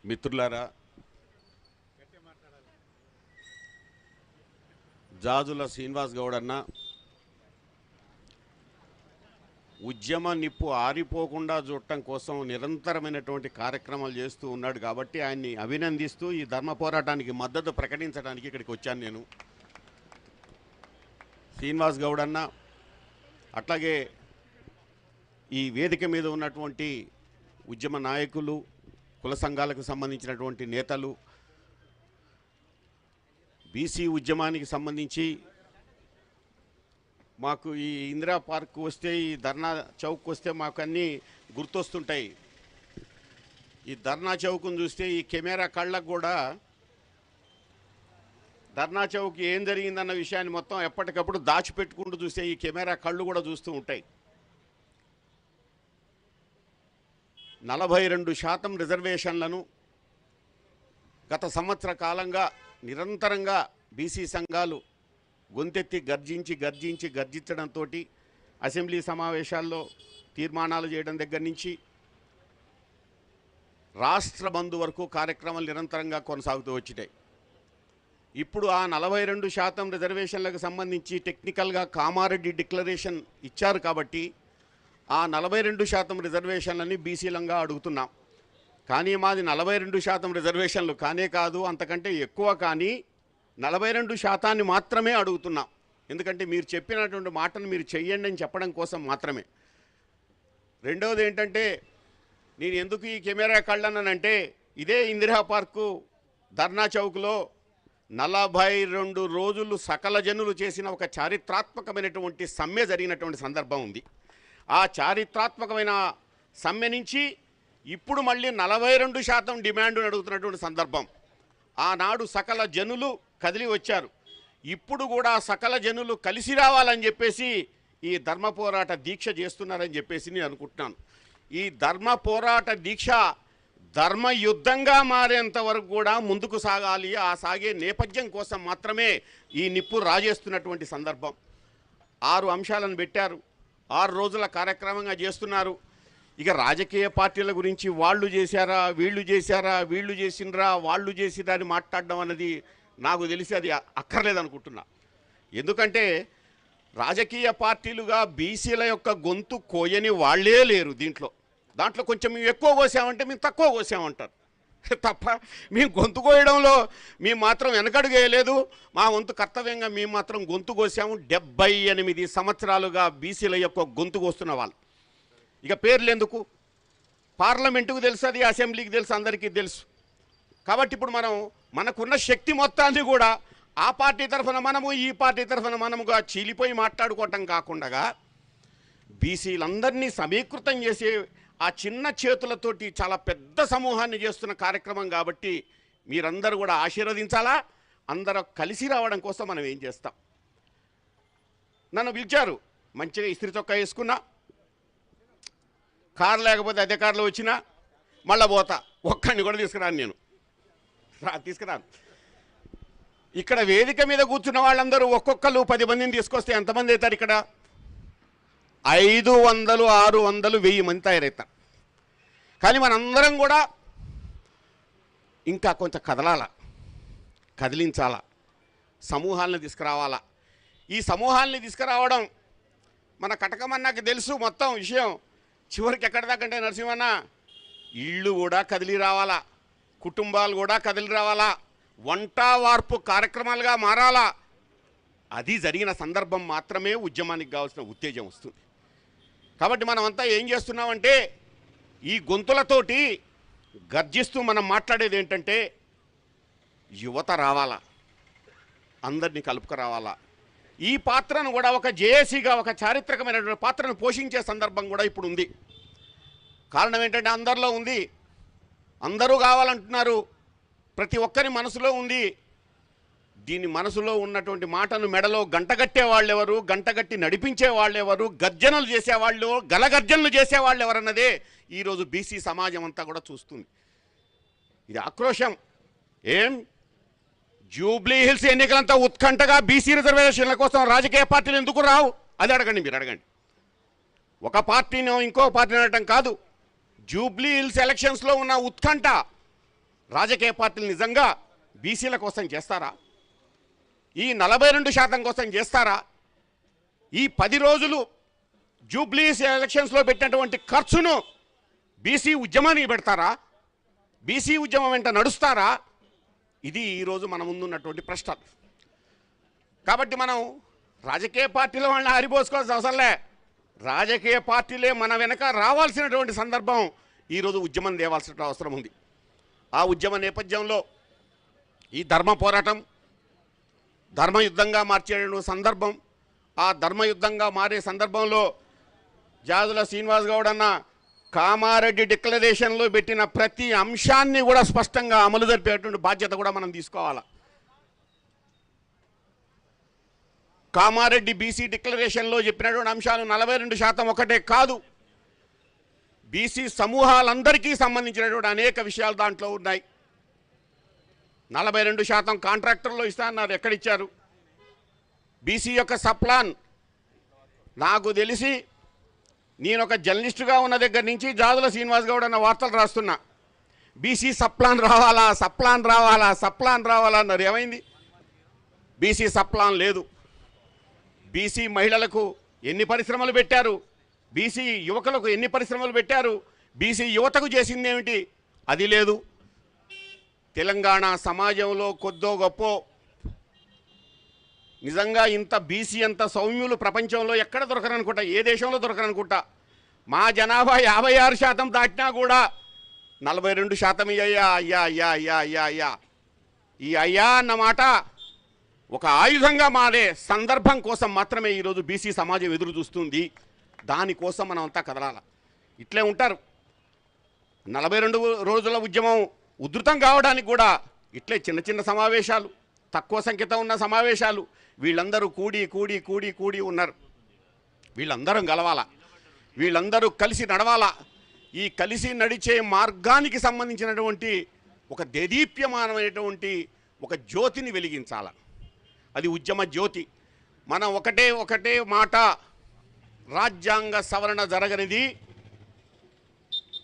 మిత్రులారా, జాజుల శ్రీనివాస్ గౌడ్ అన్న ఉద్యమ నిప్పు ఆరిపోకుండా చూడటం కోసం నిరంతరమైనటువంటి కార్యక్రమాలు చేస్తూ ఉన్నాడు. కాబట్టి ఆయన్ని అభినందిస్తూ ఈ ధర్మ పోరాటానికి మద్దతు ప్రకటించడానికి ఇక్కడికి వచ్చాను నేను. శ్రీనివాస్ గౌడ్ అన్న, అట్లాగే ఈ వేదిక మీద ఉన్నటువంటి ఉద్యమ నాయకులు, కుల సంఘాలకు సంబంధించినటువంటి నేతలు, బీసీ ఉద్యమానికి సంబంధించి మాకు ఈ ఇందిరా పార్క్ వస్తే, ఈ ధర్నా చౌక్ వస్తే మాకు అన్నీ గుర్తొస్తుంటాయి. ఈ ధర్నా చౌక్ను చూస్తే ఈ కెమెరా కళ్ళకు కూడా ధర్నా చౌక్ ఏం జరిగిందన్న విషయాన్ని మొత్తం ఎప్పటికప్పుడు దాచిపెట్టుకుంటూ చూస్తే ఈ కెమెరా కళ్ళు కూడా చూస్తూ ఉంటాయి. 42% రిజర్వేషన్లను గత సంవత్సర కాలంగా నిరంతరంగా బీసీ సంఘాలు గొంతెత్తి గర్జించడంతో అసెంబ్లీ సమావేశాల్లో తీర్మానాలు చేయడం దగ్గర నుంచి రాష్ట్ర బంద్ వరకు కార్యక్రమాలు నిరంతరంగా కొనసాగుతూ వచ్చినాయి. ఇప్పుడు ఆ 42% రిజర్వేషన్లకు సంబంధించి టెక్నికల్గా కామారెడ్డి డిక్లరేషన్ ఇచ్చారు. కాబట్టి ఆ 42% రిజర్వేషన్లని బీసీలంగా అడుగుతున్నాం. కానీ మాది 42% రిజర్వేషన్లు కానే కాదు, అంతకంటే ఎక్కువ. కానీ 42% మాత్రమే అడుగుతున్నాం. ఎందుకంటే మీరు చెప్పినటువంటి మాటను మీరు చెయ్యండి అని చెప్పడం కోసం మాత్రమే. రెండవది ఏంటంటే, నేను ఎందుకు ఈ కెమెరా కళ్ళన్నానంటే, ఇదే ఇందిరా పార్కు ధర్నా చౌక్లో 42 రోజులు సకల జనులు చేసిన ఒక చారిత్రాత్మకమైనటువంటి సమ్మె జరిగినటువంటి సందర్భం ఉంది. ఆ చారిత్రాత్మకమైన సమ్మె నుంచి ఇప్పుడు మళ్ళీ 42% డిమాండ్ను అడుగుతున్నటువంటి సందర్భం. ఆనాడు సకల జనులు కదిలి వచ్చారు. ఇప్పుడు కూడా సకల జనులు కలిసి రావాలని చెప్పేసి ఈ ధర్మ పోరాట దీక్ష చేస్తున్నారని చెప్పేసి నేను అనుకుంటున్నాను. ఈ ధర్మ పోరాట దీక్ష ధర్మయుద్ధంగా మారేంత వరకు కూడా ముందుకు సాగాలి. ఆ సాగే నేపథ్యం కోసం మాత్రమే ఈ నిప్పు రాజేస్తున్నటువంటి సందర్భం. 6 అంశాలను పెట్టారు. 6 రోజుల కార్యక్రమంగా చేస్తున్నారు. ఇక రాజకీయ పార్టీల గురించి వాళ్ళు చేశారా, వీళ్ళు చేశారా, వీళ్ళు చేసినరా, వాళ్ళు చేసిరా అని మాట్లాడడం అనేది నాకు తెలిసి అది అక్కర్లేదనుకుంటున్నా. ఎందుకంటే రాజకీయ పార్టీలుగా బీసీల యొక్క గొంతు కోయని వాళ్ళే లేరు. దాంట్లో కొంచెం మేము ఎక్కువ కోసామంటే మేము తక్కువ కోసామంటారు తప్ప మేము గొంతు కోయడంలో మేము మాత్రం వెనకడుగు వేయలేదు. మా వంతు కర్తవ్యంగా మేము మాత్రం గొంతు కోసాము. 78 సంవత్సరాలుగా బీసీల యొక్క గొంతు కోస్తున్న వాళ్ళు. ఇక పేర్లు ఎందుకు, పార్లమెంటుకు తెలుసు, అది అసెంబ్లీకి తెలుసు, అందరికీ తెలుసు. కాబట్టి ఇప్పుడు మనకున్న శక్తి మొత్తాన్ని కూడా ఆ పార్టీ తరఫున మనము, ఈ పార్టీ తరఫున మనముగా చీలిపోయి మాట్లాడుకోవటం కాకుండా బీసీలందరినీ సమీకృతం చేసే ఆ చిన్న చేతులతోటి చాలా పెద్ద సమూహాన్ని చేస్తున్న కార్యక్రమం. కాబట్టి మీరందరూ కూడా ఆశీర్వదించాలా. అందరూ కలిసి రావడం కోసం మనం ఏం చేస్తాం. నన్ను పిలిచారు, మంచిగా ఇస్త్రీ చొక్కా వేసుకున్నా, కారు లేకపోతే అదే కారులో వచ్చినా మళ్ళీ పోతా. ఒక్కడిని కూడా తీసుకురాను, తీసుకురాను. ఇక్కడ వేదిక మీద కూర్చున్న వాళ్ళందరూ ఒక్కొక్కరు 10 మందిని తీసుకొస్తే ఎంతమంది అవుతారు? ఇక్కడ 500, 600, 1000 మంది తయారవుతారు. కానీ మనందరం కూడా ఇంకా కొంత కదిలించాలా, సమూహాలను తీసుకురావాలా. ఈ సమూహాలని తీసుకురావడం మన కటకమన్నకు తెలుసు మొత్తం విషయం. చివరికి ఎక్కడి దాకంటే నరసింహన్న, ఇళ్ళు కూడా కదిలి రావాలా, కుటుంబాలు కూడా కదిలి రావాలా, వంట వార్పు కార్యక్రమాలుగా మారాలా. అది జరిగిన సందర్భం మాత్రమే ఉద్యమానికి కావాల్సిన ఉత్తేజం వస్తుంది. కాబట్టి మనమంతా ఏం చేస్తున్నామంటే, ఈ గొంతులతోటి గర్జిస్తూ మనం మాట్లాడేది ఏంటంటే, యువత రావాలా, అందరినీ కలుపుకు రావాలా. ఈ పాత్రను కూడా ఒక జేఏసీగా ఒక చారిత్రకమైనటువంటి పాత్రను పోషించే సందర్భం కూడా ఇప్పుడు ఉంది. కారణం ఏంటంటే అందరిలో ఉంది, అందరూ కావాలంటున్నారు, ప్రతి ఒక్కరి మనసులో ఉంది. దీని మనసులో ఉన్నటువంటి మాటను మెడలో గంటగట్టే వాళ్ళెవరు, గంటగట్టి నడిపించే వాళ్ళెవరు, గర్జనలు చేసేవాళ్ళు, గలగర్జనలు చేసేవాళ్ళు ఎవరన్నదే ఈరోజు బీసీ సమాజం అంతా కూడా చూస్తుంది. ఇది ఆక్రోశం. జూబ్లీ హిల్స్ ఎన్నికలంతా ఉత్కంఠగా బీసీ రిజర్వేషన్ల కోసం రాజకీయ పార్టీలు ఎందుకు రావు? అది అడగండి, మీరు అడగండి. ఒక పార్టీనో ఇంకో పార్టీని అనటం కాదు. జూబ్లీ హిల్స్ ఎలక్షన్స్లో ఉన్న ఉత్కంఠ రాజకీయ పార్టీలు నిజంగా బీసీల కోసం చేస్తారా? ఈ 42% కోసం చేస్తారా? ఈ 10 రోజులు జూబ్లీస్ ఎలక్షన్స్లో పెట్టినటువంటి ఖర్చును బీసీ ఉద్యమానికి పెడతారా? బీసీ ఉద్యమం వెంట నడుస్తారా? ఇది ఈరోజు మన ముందున్నటువంటి ప్రశ్న. కాబట్టి మనం రాజకీయ పార్టీల వాళ్ళని ఆరిపోసుకోవాల్సిన అవసరంలే. రాజకీయ పార్టీలే మన వెనక రావాల్సినటువంటి సందర్భం ఈరోజు ఉద్యమం తేవాల్సిన అవసరం ఉంది. ఆ ఉద్యమ నేపథ్యంలో ఈ ధర్మ పోరాటం ధర్మయుద్ధంగా మార్చే సందర్భం, ఆ ధర్మయుద్ధంగా మారే సందర్భంలో జాజుల శ్రీనివాస్ గౌడ్ అన్న కామారెడ్డి డిక్లరేషన్లో పెట్టిన ప్రతి అంశాన్ని కూడా స్పష్టంగా అమలు జరిపేటువంటి బాధ్యత కూడా మనం తీసుకోవాలి. కామారెడ్డి బీసీ డిక్లరేషన్లో చెప్పినటువంటి అంశాలు 42% ఒకటే కాదు, బీసీ సమూహాలందరికీ సంబంధించినటువంటి అనేక విషయాలు దాంట్లో ఉన్నాయి. 42% కాంట్రాక్టర్లో ఇస్తా అన్నారు, ఎక్కడిచ్చారు? బీసీ యొక్క సప్లాన్ నాకు తెలిసి నేను ఒక జర్నలిస్టుగా ఉన్న దగ్గర నుంచి జాజుల శ్రీనివాస్ గౌడ్ అన్న వార్తలు రాస్తున్నా. బీసీ సప్లాన్ రావాలా, సప్లాన్ రావాలా, సప్లాన్ రావాలా అన్నారు. ఏమైంది? బీసీ సప్లాన్ లేదు. బీసీ మహిళలకు ఎన్ని పరిశ్రమలు పెట్టారు? బీసీ యువకులకు ఎన్ని పరిశ్రమలు పెట్టారు? బీసీ యువతకు చేసింది ఏమిటి? అది లేదు. తెలంగాణ సమాజంలో కొద్దో గొప్ప నిజంగా ఇంత బీసీ అంత సౌమ్యులు ప్రపంచంలో ఎక్కడ దొరకరనుకుంటా, ఏ దేశంలో దొరకరనుకుంటా. మా జనాభా 56% దాటినా కూడా 42% అయ్యా అయ్యా అయ్యా అయ్యా అయ్యా అయ్యా ఈ అయ్యా అన్నమాట ఒక ఆయుధంగా మారే సందర్భం కోసం మాత్రమే ఈరోజు బీసీ సమాజం ఎదురు చూస్తుంది. దానికోసం మనం అంతా కదలాల. ఇట్లే ఉంటారు. 42 రోజుల ఉద్యమం ఉధృతం కావడానికి కూడా ఇట్లే చిన్న చిన్న సమావేశాలు, తక్కువ సంఖ్యతో ఉన్న సమావేశాలు, వీళ్ళందరూ కూడి కూడి కూడి కూడి ఉన్నారు. వీళ్ళందరం కలవాలా, వీళ్ళందరూ కలిసి నడవాలా. ఈ కలిసి నడిచే మార్గానికి సంబంధించినటువంటి ఒక దేదీప్యమానమైనటువంటి ఒక జ్యోతిని వెలిగించాల. అది ఉద్యమ జ్యోతి. మనం ఒకటే మాట, రాజ్యాంగ సవరణ జరగనిది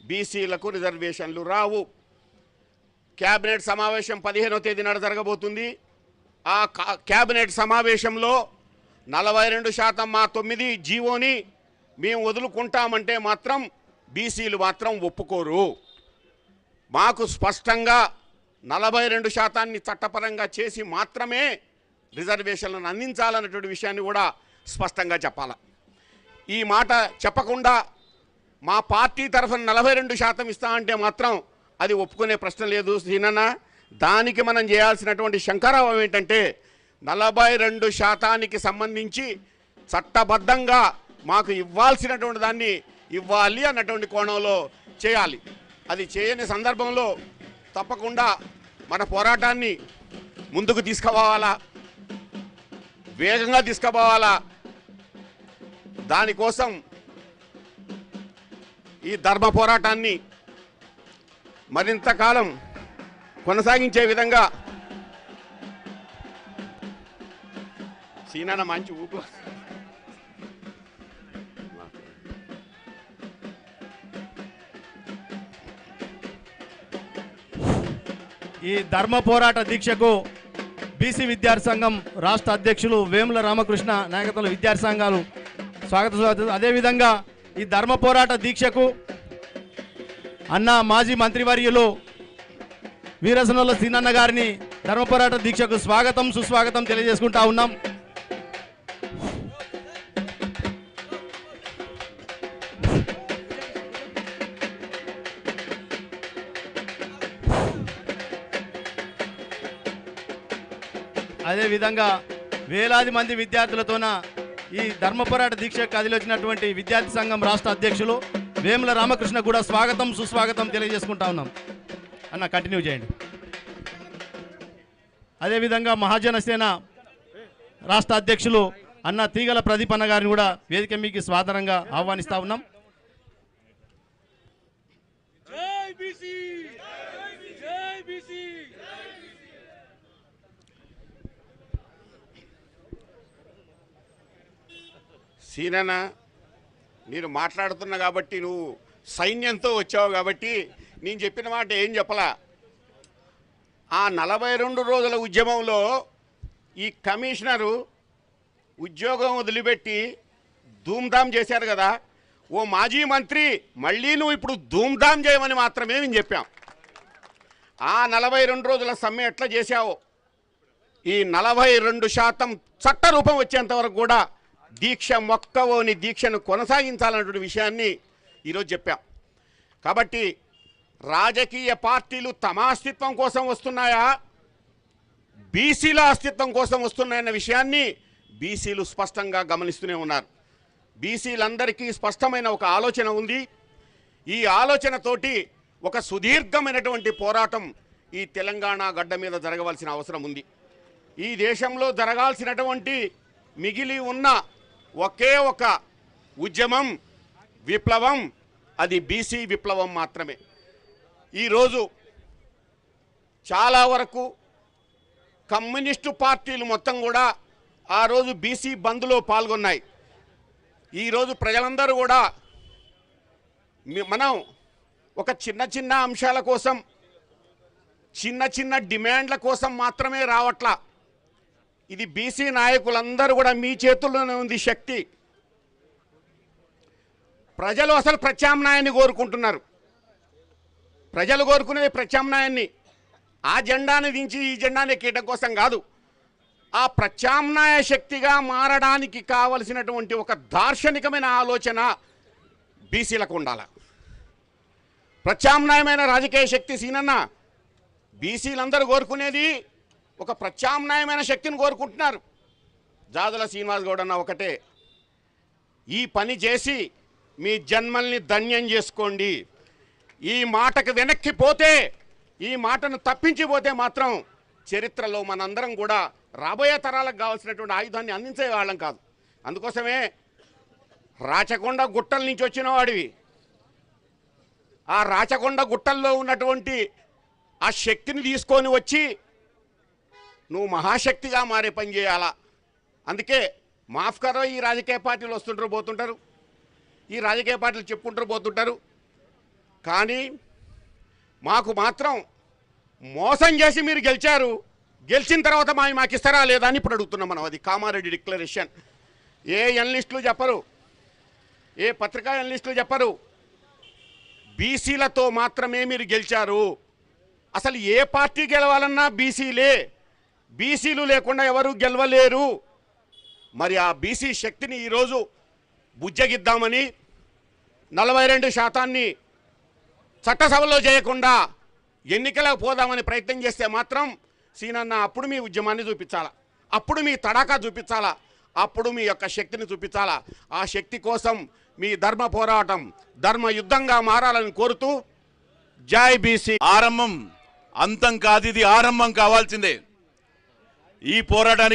బీసీలకు రిజర్వేషన్లు రావు. క్యాబినెట్ సమావేశం 15వ తేదీ నాడు జరగబోతుంది. ఆ క్యాబినెట్ సమావేశంలో 42% మా 9 జీవోని మేము వదులుకుంటామంటే మాత్రం బీసీలు మాత్రం ఒప్పుకోరు. మాకు స్పష్టంగా 42%ని చట్టపరంగా చేసి మాత్రమే రిజర్వేషన్లను అందించాలన్నటువంటి విషయాన్ని కూడా స్పష్టంగా చెప్పాలి. ఈ మాట చెప్పకుండా మా పార్టీ తరఫున 42% ఇస్తా అంటే మాత్రం అది ఒప్పుకునే ప్రశ్న లేదు సీనన్న. దానికి మనం చేయాల్సినటువంటి శంకరావం ఏంటంటే 42%కి సంబంధించి చట్టబద్ధంగా మాకు ఇవ్వాల్సినటువంటి దాన్ని ఇవ్వాలి అన్నటువంటి కోణంలో చేయాలి. అది చేయని సందర్భంలో తప్పకుండా మన పోరాటాన్ని ముందుకు తీసుకుపోవాలా, వేగంగా తీసుకుపోవాలా. దానికోసం ఈ ధర్మ పోరాటాన్ని మరింత కాలం కొనసాగించే విధంగా సీనాన మంచి ఊపు. ఈ ధర్మ పోరాట దీక్షకు బీసీ విద్యార్థి సంఘం రాష్ట్ర అధ్యక్షులు వేముల రామకృష్ణ నాయకత్వంలో విద్యార్థి సంఘాలు స్వాగతం. అదేవిధంగా ఈ ధర్మ పోరాట దీక్షకు అన్న మాజీ మంత్రివర్యులు వీరసనోళ్ళ సీనన్న గారిని ధర్మ పోరాట దీక్షకు స్వాగతం సుస్వాగతం తెలియజేసుకుంటా ఉన్నాం. అదేవిధంగా వేలాది మంది విద్యార్థులతోన ఈ ధర్మ పోరాట దీక్షకు కదిలొచ్చినటువంటి విద్యార్థి సంఘం రాష్ట్ర అధ్యక్షులు వేముల రామకృష్ణ కూడా స్వాగతం సుస్వాగతం తెలియజేసుకుంటా ఉన్నాం. అన్న కంటిన్యూ చేయండి. అదేవిధంగా మహాజన సేన రాష్ట్ర అధ్యక్షులు అన్న తీగల ప్రదీప్ అన్న గారిని కూడా వేదిక మీకు స్వాగతంగా ఆహ్వానిస్తా ఉన్నాం. సీనన్న, నేను మాట్లాడుతున్నా కాబట్టి, నువ్వు సైన్యంతో వచ్చావు కాబట్టి నేను చెప్పిన మాట ఏం చెప్పలా. ఆ 42 రోజుల ఉద్యమంలో ఈ కమిషనరు ఉద్యోగం వదిలిపెట్టి ధూమ్ధామ్ చేశారు కదా. ఓ మాజీ మంత్రి మళ్ళీ నువ్వు ఇప్పుడు ధూమ్ధామ్ చేయమని మాత్రమే మేము చెప్పాం. ఆ 42 రోజుల సమ్మె ఎట్లా చేశావో ఈ 42% చట్ట రూపం వచ్చేంత వరకు కూడా దీక్ష మొక్కవోని దీక్షను కొనసాగించాలన్నటువంటి విషయాన్ని ఈరోజు చెప్పాం. కాబట్టి రాజకీయ పార్టీలు తమ అస్తిత్వం కోసం వస్తున్నాయా, బీసీల అస్తిత్వం కోసం వస్తున్నాయన్న విషయాన్ని బీసీలు స్పష్టంగా గమనిస్తూనే ఉన్నారు. బీసీలందరికీ స్పష్టమైన ఒక ఆలోచన ఉంది. ఈ ఆలోచనతోటి ఒక సుదీర్ఘమైనటువంటి పోరాటం ఈ తెలంగాణ గడ్డ మీద జరగవలసిన అవసరం ఉంది. ఈ దేశంలో జరగాల్సినటువంటి మిగిలి ఉన్న ఒకే ఒక ఉద్యమం, విప్లవం, అది బీసీ విప్లవం మాత్రమే. ఈరోజు చాలా వరకు కమ్యూనిస్టు పార్టీలు మొత్తం కూడా ఆ రోజు బీసీ బంద్లో పాల్గొన్నాయి. ఈరోజు ప్రజలందరూ కూడా మనం ఒక చిన్న చిన్న అంశాల కోసం, చిన్న చిన్న డిమాండ్ల కోసం మాత్రమే రావట్లా. ఇది బీసీ నాయకులందరూ కూడా మీ చేతుల్లోనే ఉంది శక్తి. ప్రజలు అసలు ప్రత్యామ్నాయాన్ని కోరుకుంటున్నారు. ప్రజలు కోరుకునేది ప్రత్యామ్నాయాన్ని, ఆ జెండాని దించి ఈ జెండాని ఎక్కేయడం కోసం కాదు. ఆ ప్రత్యామ్నాయ శక్తిగా మారడానికి కావలసినటువంటి ఒక దార్శనికమైన ఆలోచన బీసీలకు ఉండాలి. ప్రత్యామ్నాయమైన రాజకీయ శక్తి సీనన్న బీసీలందరూ కోరుకునేది ఒక ప్రత్యామ్నాయమైన శక్తిని కోరుకుంటున్నారు. జాజుల శ్రీనివాస్ గౌడ్ అన్న ఒకటే, ఈ పని చేసి మీ జన్మల్ని ధన్యం చేసుకోండి. ఈ మాటకు వెనక్కి పోతే, ఈ మాటను తప్పించిపోతే మాత్రం చరిత్రలో మనందరం కూడా రాబోయే తరాలకు కావాల్సినటువంటి ఆయుధాన్ని అందించే వాళ్ళం కాదు. అందుకోసమే రాచకొండ గుట్టల నుంచి వచ్చిన వాడివి, ఆ రాచకొండ గుట్టల్లో ఉన్నటువంటి ఆ శక్తిని తీసుకొని వచ్చి నువ్వు మహాశక్తిగా మారే పని చేయాలా. అందుకే మాఫ్ కరో, ఈ రాజకీయ పార్టీలు వస్తుంటారు పోతుంటారు, ఈ రాజకీయ పార్టీలు చెప్పుకుంటారు పోతుంటారు, కానీ మాకు మాత్రం మోసం చేసి మీరు గెలిచారు, గెలిచిన తర్వాత మాకు ఇస్తారా లేదా అని ఇప్పుడు అడుగుతున్నాం మనం. అది కామారెడ్డి డిక్లరేషన్. ఏ ఎనలిస్టులు చెప్పరు, ఏ పత్రికా ఎనలిస్టులు చెప్పరు, బీసీలతో మాత్రమే మీరు గెలిచారు. అసలు ఏ పార్టీ గెలవాలన్నా బీసీలే, బీసీలు లేకుండా ఎవరు గెలవలేరు. మరి ఆ బీసీ శక్తిని ఈరోజు బుజ్జగిద్దామని 42% చట్టసభలో చేయకుండా ఎన్నికలకు పోదామని ప్రయత్నం చేస్తే మాత్రం సీనన్న అప్పుడు మీ ఉద్యమాన్ని చూపించాలా, అప్పుడు మీ తడాకా చూపించాలా, అప్పుడు మీ యొక్క శక్తిని చూపించాలా. ఆ శక్తి కోసం మీ ధర్మ పోరాటం ధర్మ యుద్ధంగా మారాలని కోరుతూ జై బీసీ. ఆరంభం అంతం కాదు, ఇది ఆరంభం కావాల్సిందే. ఈ పోరాటానికి